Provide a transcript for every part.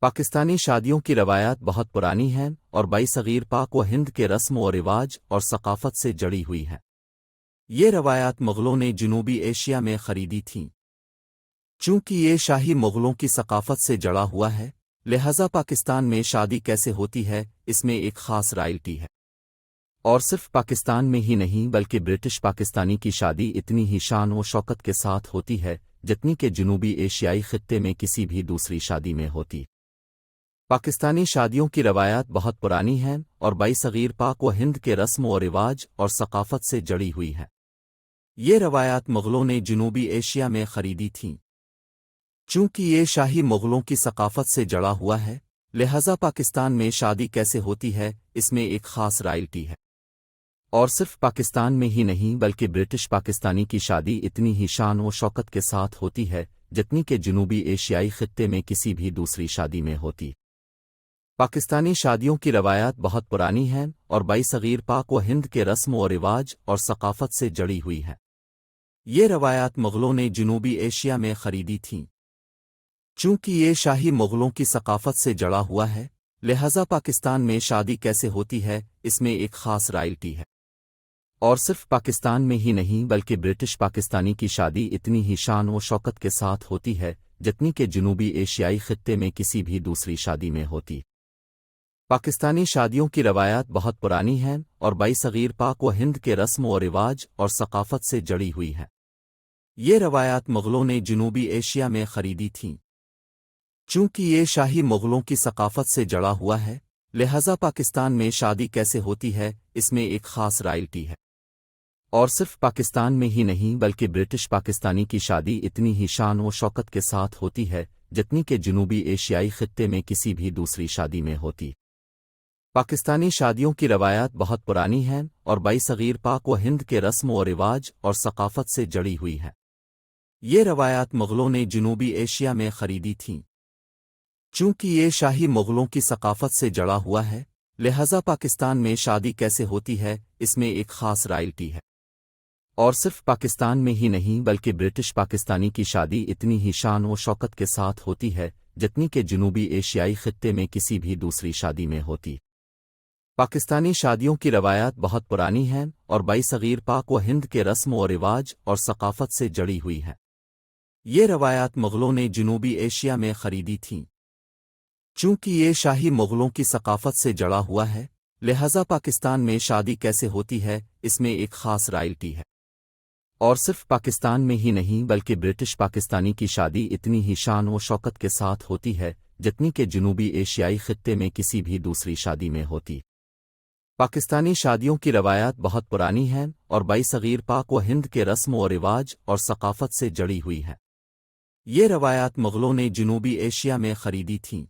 پاکستانی شادیوں کی روایات بہت پرانی ہیں اور صغیر پاک و ہند کے رسم و رواج اور ثقافت سے جڑی ہوئی ہیں۔ یہ روایات مغلوں نے جنوبی ایشیا میں خریدی تھیں۔ چونکہ یہ شاہی مغلوں کی ثقافت سے جڑا ہوا ہے، لہذا پاکستان میں شادی کیسے ہوتی ہے اس میں ایک خاص رائلٹی ہے۔ اور صرف پاکستان میں ہی نہیں بلکہ برٹش پاکستانی کی شادی اتنی ہی شان و شوکت کے ساتھ ہوتی ہے جتنی کہ جنوبی ایشیائی خطے میں کسی بھی دوسری شادی میں ہوتی۔ پاکستانی شادیوں کی روایات بہت پرانی ہیں اور صغیر پاک و ہند کے رسم و رواج اور ثقافت سے جڑی ہوئی ہیں۔ یہ روایات مغلوں نے جنوبی ایشیا میں خریدی تھیں۔ چونکہ یہ شاہی مغلوں کی ثقافت سے جڑا ہوا ہے، لہذا پاکستان میں شادی کیسے ہوتی ہے اس میں ایک خاص رائلٹی ہے۔ اور صرف پاکستان میں ہی نہیں بلکہ برٹش پاکستانی کی شادی اتنی ہی شان و شوکت کے ساتھ ہوتی ہے جتنی کہ جنوبی ایشیائی خطے میں کسی بھی دوسری شادی میں ہوتی۔ پاکستانی شادیوں کی روایات بہت پرانی ہیں اور صغیر پاک و ہند کے رسم و رواج اور ثقافت سے جڑی ہوئی ہیں۔ یہ روایات مغلوں نے جنوبی ایشیا میں خریدی تھیں۔ چونکہ یہ شاہی مغلوں کی ثقافت سے جڑا ہوا ہے، لہذا پاکستان میں شادی کیسے ہوتی ہے اس میں ایک خاص رائلٹی ہے۔ اور صرف پاکستان میں ہی نہیں بلکہ برٹش پاکستانی کی شادی اتنی ہی شان و شوکت کے ساتھ ہوتی ہے جتنی کہ جنوبی ایشیائی خطے میں کسی بھی دوسری شادی میں ہوتی۔ پاکستانی شادیوں کی روایات بہت پرانی ہیں اور صغیر پاک و ہند کے رسم و رواج اور ثقافت سے جڑی ہوئی ہیں۔ یہ روایات مغلوں نے جنوبی ایشیا میں خریدی تھیں۔ چونکہ یہ شاہی مغلوں کی ثقافت سے جڑا ہوا ہے، لہذا پاکستان میں شادی کیسے ہوتی ہے اس میں ایک خاص رائلٹی ہے۔ اور صرف پاکستان میں ہی نہیں بلکہ برٹش پاکستانی کی شادی اتنی ہی شان و شوکت کے ساتھ ہوتی ہے جتنی کہ جنوبی ایشیائی خطے میں کسی بھی دوسری شادی میں ہوتی۔ پاکستانی شادیوں کی روایات بہت پرانی ہیں اور صغیر پاک و ہند کے رسم و رواج اور ثقافت سے جڑی ہوئی ہیں۔ یہ روایات مغلوں نے جنوبی ایشیا میں خریدی تھیں۔ چونکہ یہ شاہی مغلوں کی ثقافت سے جڑا ہوا ہے، لہذا پاکستان میں شادی کیسے ہوتی ہے اس میں ایک خاص رائلٹی ہے۔ اور صرف پاکستان میں ہی نہیں بلکہ برٹش پاکستانی کی شادی اتنی ہی شان و شوکت کے ساتھ ہوتی ہے جتنی کہ جنوبی ایشیائی خطے میں کسی بھی دوسری شادی میں ہوتی۔ پاکستانی شادیوں کی روایات بہت پرانی ہیں اور صغیر پاک و ہند کے رسم و رواج اور ثقافت سے جڑی ہوئی ہیں۔ یہ روایات مغلوں نے جنوبی ایشیا میں خریدی تھیں۔ چونکہ یہ شاہی مغلوں کی ثقافت سے جڑا ہوا ہے، لہذا پاکستان میں شادی کیسے ہوتی ہے اس میں ایک خاص رائلٹی ہے۔ اور صرف پاکستان میں ہی نہیں بلکہ برٹش پاکستانی کی شادی اتنی ہی شان و شوکت کے ساتھ ہوتی ہے جتنی کہ جنوبی ایشیائی خطے میں کسی بھی دوسری شادی میں ہوتی۔ پاکستانی شادیوں کی روایات بہت پرانی ہیں اور صغیر پاک و ہند کے رسم و رواج اور ثقافت سے جڑی ہوئی ہیں۔ یہ روایات مغلوں نے جنوبی ایشیا میں خریدی تھیں۔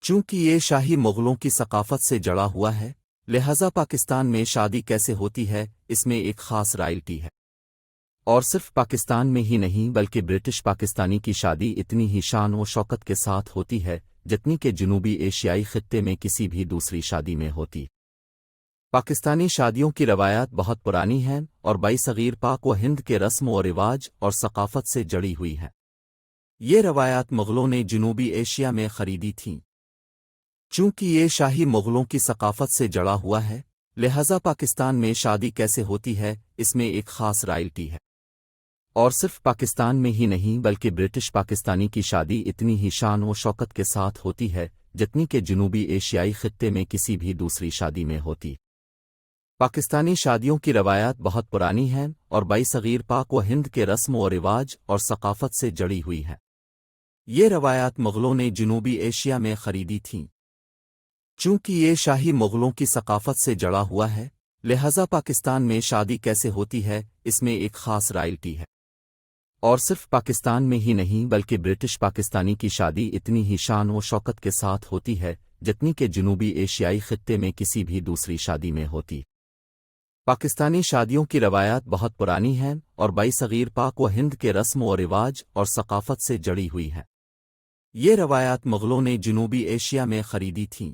چونکہ یہ شاہی مغلوں کی ثقافت سے جڑا ہوا ہے، لہذا پاکستان میں شادی کیسے ہوتی ہے اس میں ایک خاص رائلٹی ہے۔ اور صرف پاکستان میں ہی نہیں بلکہ برٹش پاکستانی کی شادی اتنی ہی شان و شوکت کے ساتھ ہوتی ہے جتنی کہ جنوبی ایشیائی خطے میں کسی بھی دوسری شادی میں ہوتی۔ پاکستانی شادیوں کی روایات بہت پرانی ہیں اور صغیر پاک و ہند کے رسم و رواج اور ثقافت سے جڑی ہوئی ہیں۔ یہ روایات مغلوں نے جنوبی ایشیا میں خریدی تھیں۔ چونکہ یہ شاہی مغلوں کی ثقافت سے جڑا ہوا ہے، لہذا پاکستان میں شادی کیسے ہوتی ہے اس میں ایک خاص رائلٹی ہے۔ اور صرف پاکستان میں ہی نہیں بلکہ برٹش پاکستانی کی شادی اتنی ہی شان و شوکت کے ساتھ ہوتی ہے جتنی کہ جنوبی ایشیائی خطے میں کسی بھی دوسری شادی میں ہوتی۔ پاکستانی شادیوں کی روایات بہت پرانی ہیں اور صغیر پاک و ہند کے رسم و رواج اور ثقافت سے جڑی ہوئی ہیں۔ یہ روایات مغلوں نے جنوبی ایشیا میں خریدی تھیں۔ چونکہ یہ شاہی مغلوں کی ثقافت سے جڑا ہوا ہے، لہذا پاکستان میں شادی کیسے ہوتی ہے اس میں ایک خاص رائلٹی ہے۔ اور صرف پاکستان میں ہی نہیں بلکہ برٹش پاکستانی کی شادی اتنی ہی شان و شوکت کے ساتھ ہوتی ہے جتنی کہ جنوبی ایشیائی خطے میں کسی بھی دوسری شادی میں ہوتی۔ پاکستانی شادیوں کی روایات بہت پرانی ہیں اور صغیر پاک و ہند کے رسم و رواج اور ثقافت سے جڑی ہوئی ہیں۔ یہ روایات مغلوں نے جنوبی ایشیا میں خریدی تھیں۔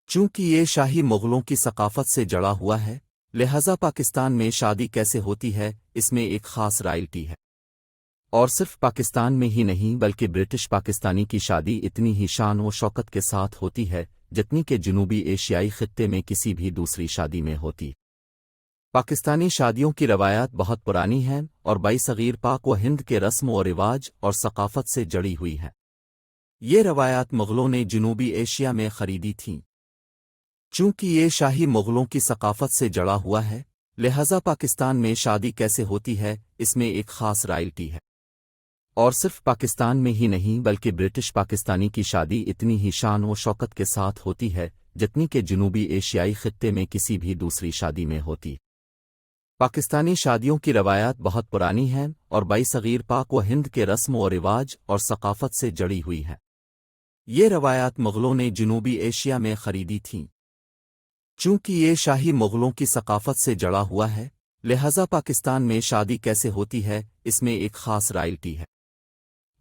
چونکہ یہ شاہی مغلوں کی ثقافت سے جڑا ہوا ہے، لہذا پاکستان میں شادی کیسے ہوتی ہے اس میں ایک خاص رائلٹی ہے۔ اور صرف پاکستان میں ہی نہیں بلکہ برٹش پاکستانی کی شادی اتنی ہی شان و شوکت کے ساتھ ہوتی ہے جتنی کہ جنوبی ایشیائی خطے میں کسی بھی دوسری شادی میں ہوتی۔ پاکستانی شادیوں کی روایات بہت پرانی ہیں اور صغیر پاک و ہند کے رسم و رواج اور ثقافت سے جڑی ہوئی ہیں۔ یہ روایات مغلوں نے جنوبی ایشیا میں خریدی تھیں۔ چونکہ یہ شاہی مغلوں کی ثقافت سے جڑا ہوا ہے، لہذا پاکستان میں شادی کیسے ہوتی ہے اس میں ایک خاص رائلٹی ہے۔ اور صرف پاکستان میں ہی نہیں بلکہ برٹش پاکستانی کی شادی اتنی ہی شان و شوکت کے ساتھ ہوتی ہے جتنی کہ جنوبی ایشیائی خطے میں کسی بھی دوسری شادی میں ہوتی۔ پاکستانی شادیوں کی روایات بہت پرانی ہیں اور صغیر پاک و ہند کے رسم و رواج اور ثقافت سے جڑی ہوئی ہیں۔ یہ روایات مغلوں نے جنوبی ایشیا میں خریدی تھیں۔ چونکہ یہ شاہی مغلوں کی ثقافت سے جڑا ہوا ہے، لہذا پاکستان میں شادی کیسے ہوتی ہے اس میں ایک خاص رائلٹی ہے۔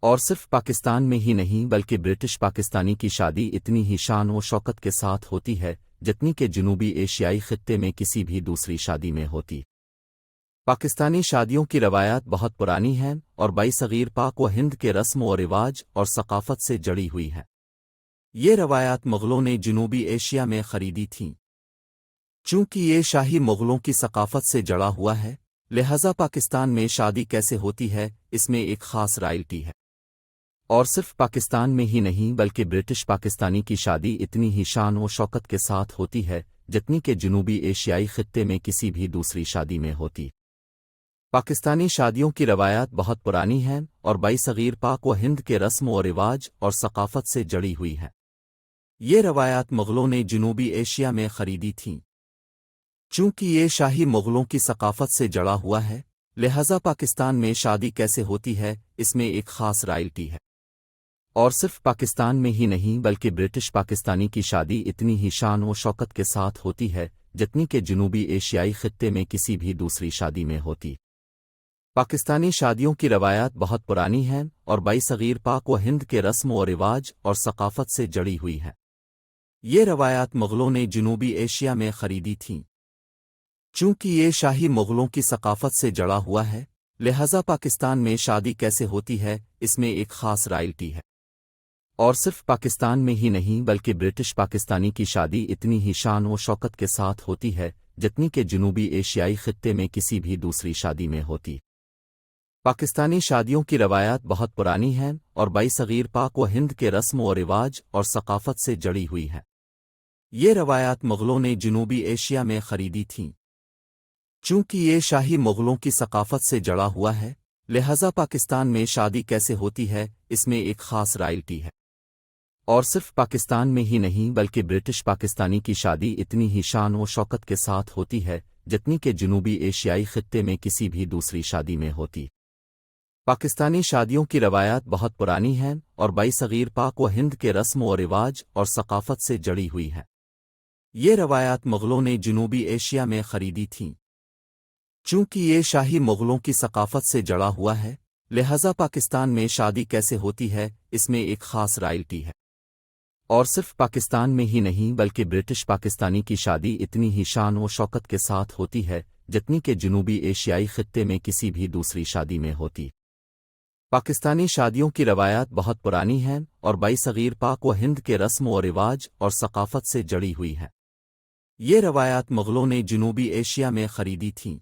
اور صرف پاکستان میں ہی نہیں بلکہ برٹش پاکستانی کی شادی اتنی ہی شان و شوکت کے ساتھ ہوتی ہے جتنی کہ جنوبی ایشیائی خطے میں کسی بھی دوسری شادی میں ہوتی۔ پاکستانی شادیوں کی روایات بہت پرانی ہیں اور صغیر پاک و ہند کے رسم و رواج اور ثقافت سے جڑی ہوئی ہیں۔ یہ روایات مغلوں نے جنوبی ایشیا میں خریدی تھیں۔ چونکہ یہ شاہی مغلوں کی ثقافت سے جڑا ہوا ہے، لہذا پاکستان میں شادی کیسے ہوتی ہے اس میں ایک خاص رائلٹی ہے۔ اور صرف پاکستان میں ہی نہیں بلکہ برٹش پاکستانی کی شادی اتنی ہی شان و شوکت کے ساتھ ہوتی ہے جتنی کہ جنوبی ایشیائی خطے میں کسی بھی دوسری شادی میں ہوتی۔ پاکستانی شادیوں کی روایات بہت پرانی ہیں اور صغیر پاک و ہند کے رسم و رواج اور ثقافت سے جڑی ہوئی ہیں۔ یہ روایات مغلوں نے جنوبی ایشیا میں خریدی تھیں۔ چونکہ یہ شاہی مغلوں کی ثقافت سے جڑا ہوا ہے، لہذا پاکستان میں شادی کیسے ہوتی ہے اس میں ایک خاص رائلٹی ہے۔ اور صرف پاکستان میں ہی نہیں بلکہ برٹش پاکستانی کی شادی اتنی ہی شان و شوکت کے ساتھ ہوتی ہے جتنی کہ جنوبی ایشیائی خطے میں کسی بھی دوسری شادی میں ہوتی۔ پاکستانی شادیوں کی روایات بہت پرانی ہیں اور صغیر پاک و ہند کے رسم و رواج اور ثقافت سے جڑی ہوئی ہیں۔ یہ روایات مغلوں نے جنوبی ایشیا میں خریدی تھیں۔ چونکہ یہ شاہی مغلوں کی ثقافت سے جڑا ہوا ہے، لہذا پاکستان میں شادی کیسے ہوتی ہے اس میں ایک خاص رائلٹی ہے۔ اور صرف پاکستان میں ہی نہیں بلکہ برٹش پاکستانی کی شادی اتنی ہی شان و شوکت کے ساتھ ہوتی ہے جتنی کہ جنوبی ایشیائی خطے میں کسی بھی دوسری شادی میں ہوتی۔ پاکستانی شادیوں کی روایات بہت پرانی ہیں اور صغیر پاک و ہند کے رسم و رواج اور ثقافت سے جڑی ہوئی ہیں۔ یہ روایات مغلوں نے جنوبی ایشیا میں خریدی تھیں۔ چونکہ یہ شاہی مغلوں کی ثقافت سے جڑا ہوا ہے، لہذا پاکستان میں شادی کیسے ہوتی ہے اس میں ایک خاص رائلٹی ہے۔ اور صرف پاکستان میں ہی نہیں بلکہ برٹش پاکستانی کی شادی اتنی ہی شان و شوکت کے ساتھ ہوتی ہے جتنی کہ جنوبی ایشیائی خطے میں کسی بھی دوسری شادی میں ہوتی۔ پاکستانی شادیوں کی روایات بہت پرانی ہیں اور صغیر پاک و ہند کے رسم و رواج اور ثقافت سے جڑی ہوئی ہیں۔ یہ روایات مغلوں نے جنوبی ایشیا میں خریدی تھیں۔ چونکہ یہ شاہی مغلوں کی ثقافت سے جڑا ہوا ہے، لہذا پاکستان میں شادی کیسے ہوتی ہے اس میں ایک خاص رائلٹی ہے۔ اور صرف پاکستان میں ہی نہیں بلکہ برٹش پاکستانی کی شادی اتنی ہی شان و شوکت کے ساتھ ہوتی ہے جتنی کہ جنوبی ایشیائی خطے میں کسی بھی دوسری شادی میں ہوتی۔ پاکستانی شادیوں کی روایات بہت پرانی ہیں اور صغیر پاک و ہند کے رسم و رواج اور ثقافت سے جڑی ہوئی ہیں۔ یہ روایات مغلوں نے جنوبی ایشیا میں خریدی تھیں۔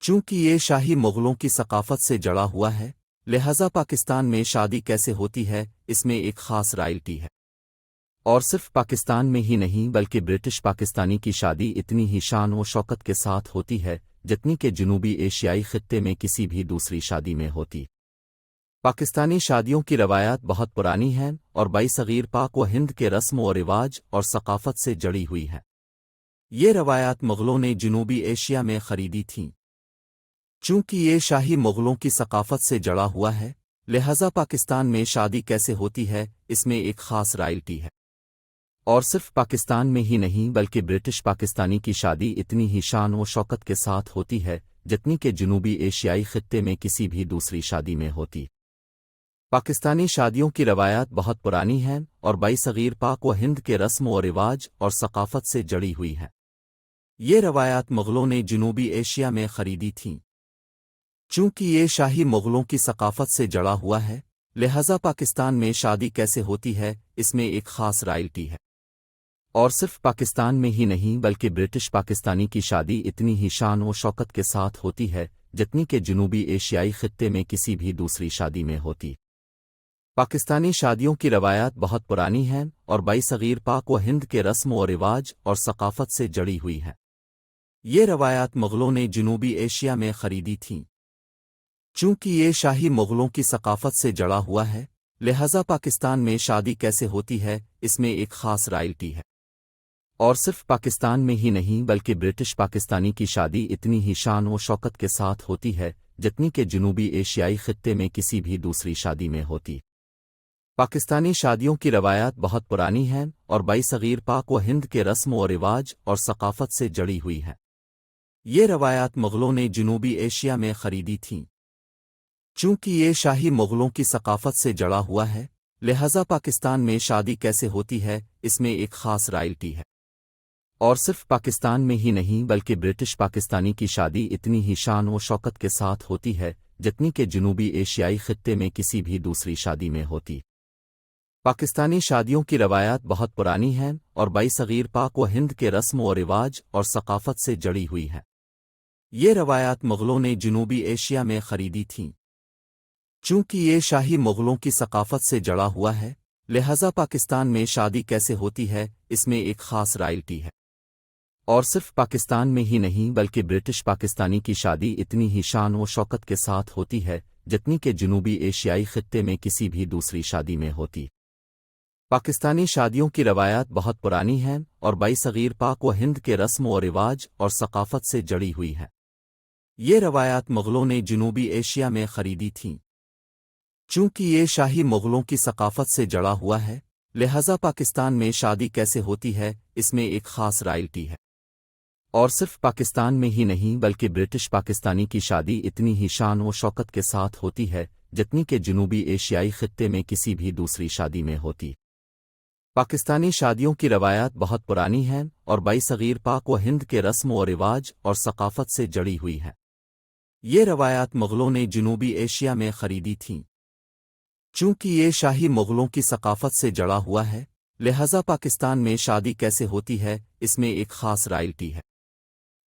چونکہ یہ شاہی مغلوں کی ثقافت سے جڑا ہوا ہے، لہذا پاکستان میں شادی کیسے ہوتی ہے اس میں ایک خاص رائلٹی ہے۔ اور صرف پاکستان میں ہی نہیں بلکہ برٹش پاکستانی کی شادی اتنی ہی شان و شوکت کے ساتھ ہوتی ہے جتنی کہ جنوبی ایشیائی خطے میں کسی بھی دوسری شادی میں ہوتی۔ پاکستانی شادیوں کی روایات بہت پرانی ہیں اور صغیر پاک و ہند کے رسم و رواج اور ثقافت سے جڑی ہوئی ہیں۔ یہ روایات مغلوں نے جنوبی ایشیا میں خریدی تھیں۔ چونکہ یہ شاہی مغلوں کی ثقافت سے جڑا ہوا ہے، لہذا پاکستان میں شادی کیسے ہوتی ہے اس میں ایک خاص رائلٹی ہے۔ اور صرف پاکستان میں ہی نہیں بلکہ برٹش پاکستانی کی شادی اتنی ہی شان و شوکت کے ساتھ ہوتی ہے جتنی کہ جنوبی ایشیائی خطے میں کسی بھی دوسری شادی میں ہوتی۔ پاکستانی شادیوں کی روایات بہت پرانی ہیں اور صغیر پاک و ہند کے رسم و رواج اور ثقافت سے جڑی ہوئی ہیں۔ یہ روایات مغلوں نے جنوبی ایشیا میں خریدی تھیں۔ چونکہ یہ شاہی مغلوں کی ثقافت سے جڑا ہوا ہے، لہذا پاکستان میں شادی کیسے ہوتی ہے اس میں ایک خاص رائلٹی ہے۔ اور صرف پاکستان میں ہی نہیں بلکہ برٹش پاکستانی کی شادی اتنی ہی شان و شوکت کے ساتھ ہوتی ہے جتنی کہ جنوبی ایشیائی خطے میں کسی بھی دوسری شادی میں ہوتی۔ پاکستانی شادیوں کی روایات بہت پرانی ہیں اور صغیر پاک و ہند کے رسم و رواج اور ثقافت سے جڑی ہوئی ہیں۔ یہ روایات مغلوں نے جنوبی ایشیا میں خریدی تھیں۔ چونکہ یہ شاہی مغلوں کی ثقافت سے جڑا ہوا ہے، لہذا پاکستان میں شادی کیسے ہوتی ہے اس میں ایک خاص رائلٹی ہے۔ اور صرف پاکستان میں ہی نہیں بلکہ برٹش پاکستانی کی شادی اتنی ہی شان و شوکت کے ساتھ ہوتی ہے جتنی کہ جنوبی ایشیائی خطے میں کسی بھی دوسری شادی میں ہوتی۔ پاکستانی شادیوں کی روایات بہت پرانی ہیں اور صغیر پاک و ہند کے رسم و رواج اور ثقافت سے جڑی ہوئی ہیں۔ یہ روایات مغلوں نے جنوبی ایشیا میں خریدی تھیں۔ چونکہ یہ شاہی مغلوں کی ثقافت سے جڑا ہوا ہے، لہذا پاکستان میں شادی کیسے ہوتی ہے اس میں ایک خاص رائلٹی ہے۔ اور صرف پاکستان میں ہی نہیں بلکہ برٹش پاکستانی کی شادی اتنی ہی شان و شوکت کے ساتھ ہوتی ہے جتنی کہ جنوبی ایشیائی خطے میں کسی بھی دوسری شادی میں ہوتی۔ پاکستانی شادیوں کی روایات بہت پرانی ہیں اور صغیر پاک و ہند کے رسم و رواج اور ثقافت سے جڑی ہوئی ہیں۔ یہ روایات مغلوں نے جنوبی ایشیا میں خریدی تھیں۔ چونکہ یہ شاہی مغلوں کی ثقافت سے جڑا ہوا ہے، لہذا پاکستان میں شادی کیسے ہوتی ہے اس میں ایک خاص رائلٹی ہے۔ اور صرف پاکستان میں ہی نہیں بلکہ برٹش پاکستانی کی شادی اتنی ہی شان و شوکت کے ساتھ ہوتی ہے جتنی کہ جنوبی ایشیائی خطے میں کسی بھی دوسری شادی میں ہوتی۔ پاکستانی شادیوں کی روایات بہت پرانی ہیں اور صغیر پاک و ہند کے رسم و رواج اور ثقافت سے جڑی ہوئی ہیں۔ یہ روایات مغلوں نے جنوبی ایشیا میں خریدی تھیں۔ چونکہ یہ شاہی مغلوں کی ثقافت سے جڑا ہوا ہے، لہذا پاکستان میں شادی کیسے ہوتی ہے اس میں ایک خاص رائلٹی ہے۔ اور صرف پاکستان میں ہی نہیں بلکہ برٹش پاکستانی کی شادی اتنی ہی شان و شوکت کے ساتھ ہوتی ہے جتنی کہ جنوبی ایشیائی خطے میں کسی بھی دوسری شادی میں ہوتی۔ پاکستانی شادیوں کی روایات بہت پرانی ہیں اور صغیر پاک و ہند کے رسم و رواج اور ثقافت سے جڑی ہوئی ہیں۔ یہ روایات مغلوں نے جنوبی ایشیا میں خریدی تھیں۔ چونکہ یہ شاہی مغلوں کی ثقافت سے جڑا ہوا ہے، لہذا پاکستان میں شادی کیسے ہوتی ہے اس میں ایک خاص رائلٹی ہے۔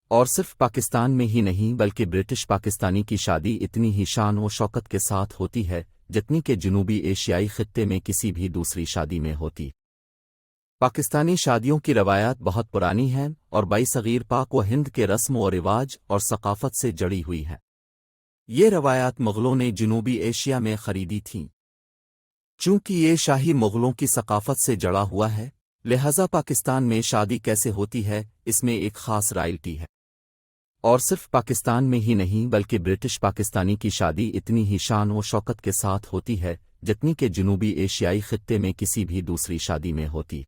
اور صرف پاکستان میں ہی نہیں بلکہ برٹش پاکستانی کی شادی اتنی ہی شان و شوکت کے ساتھ ہوتی ہے جتنی کہ جنوبی ایشیائی خطے میں کسی بھی دوسری شادی میں ہوتی۔ پاکستانی شادیوں کی روایات بہت پرانی ہیں اور صغیر پاک و ہند کے رسم و رواج اور ثقافت سے جڑی ہوئی ہیں۔ یہ روایات مغلوں نے جنوبی ایشیا میں خریدی تھیں۔ چونکہ یہ شاہی مغلوں کی ثقافت سے جڑا ہوا ہے، لہذا پاکستان میں شادی کیسے ہوتی ہے اس میں ایک خاص رائلٹی ہے۔ اور صرف پاکستان میں ہی نہیں بلکہ برٹش پاکستانی کی شادی اتنی ہی شان و شوکت کے ساتھ ہوتی ہے جتنی کہ جنوبی ایشیائی خطے میں کسی بھی دوسری شادی میں ہوتی۔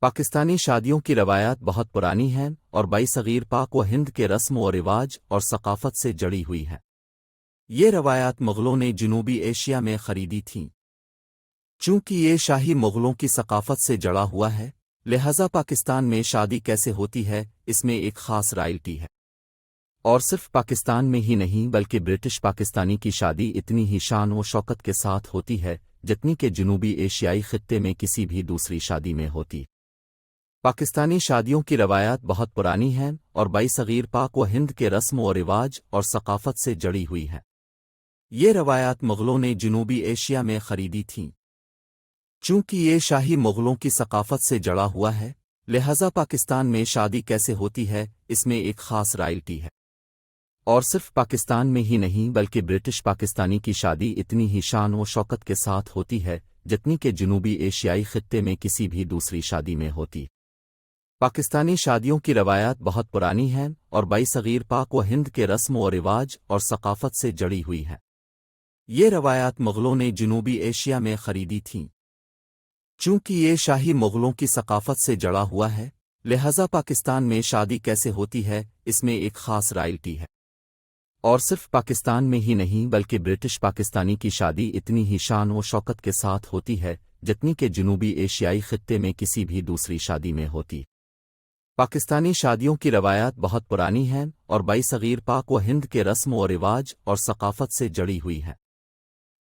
پاکستانی شادیوں کی روایات بہت پرانی ہیں اور صغیر پاک و ہند کے رسم و رواج اور ثقافت سے جڑی ہوئی ہیں۔ یہ روایات مغلوں نے جنوبی ایشیا میں خریدی تھیں۔ چونکہ یہ شاہی مغلوں کی ثقافت سے جڑا ہوا ہے، لہذا پاکستان میں شادی کیسے ہوتی ہے اس میں ایک خاص رائلٹی ہے۔ اور صرف پاکستان میں ہی نہیں بلکہ برٹش پاکستانی کی شادی اتنی ہی شان و شوکت کے ساتھ ہوتی ہے جتنی کہ جنوبی ایشیائی خطے میں کسی بھی دوسری شادی میں ہوتی۔ پاکستانی شادیوں کی روایات بہت پرانی ہیں اور صغیر پاک و ہند کے رسم و رواج اور ثقافت سے جڑی ہوئی ہیں۔ یہ روایات مغلوں نے جنوبی ایشیا میں خریدی تھیں۔ چونکہ یہ شاہی مغلوں کی ثقافت سے جڑا ہوا ہے، لہذا پاکستان میں شادی کیسے ہوتی ہے اس میں ایک خاص رائلٹی ہے۔ اور صرف پاکستان میں ہی نہیں بلکہ برٹش پاکستانی کی شادی اتنی ہی شان و شوکت کے ساتھ ہوتی ہے جتنی کہ جنوبی ایشیائی خطے میں کسی بھی دوسری شادی میں ہوتی۔ پاکستانی شادیوں کی روایات بہت پرانی ہیں اور صغیر پاک و ہند کے رسم و رواج اور ثقافت سے جڑی ہوئی ہیں۔ یہ روایات مغلوں نے جنوبی ایشیا میں خریدی تھیں۔ چونکہ یہ شاہی مغلوں کی ثقافت سے جڑا ہوا ہے، لہذا پاکستان میں شادی کیسے ہوتی ہے اس میں ایک خاص رائلٹی ہے۔ اور صرف پاکستان میں ہی نہیں بلکہ برٹش پاکستانی کی شادی اتنی ہی شان و شوکت کے ساتھ ہوتی ہے جتنی کہ جنوبی ایشیائی خطے میں کسی بھی دوسری شادی میں ہوتی۔ پاکستانی شادیوں کی روایات بہت پرانی ہیں اور بائی صغیر پاک و ہند کے رسم و رواج اور ثقافت سے جڑی ہوئی ہیں۔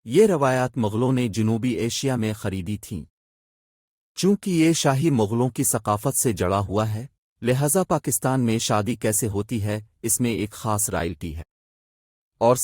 یہ روایات مغلوں نے جنوبی ایشیا میں خریدی تھیں۔ چونکہ یہ شاہی مغلوں کی ثقافت سے جڑا ہوا ہے، لہذا پاکستان میں شادی کیسے ہوتی ہے اس میں ایک خاص رائلٹی ہے اور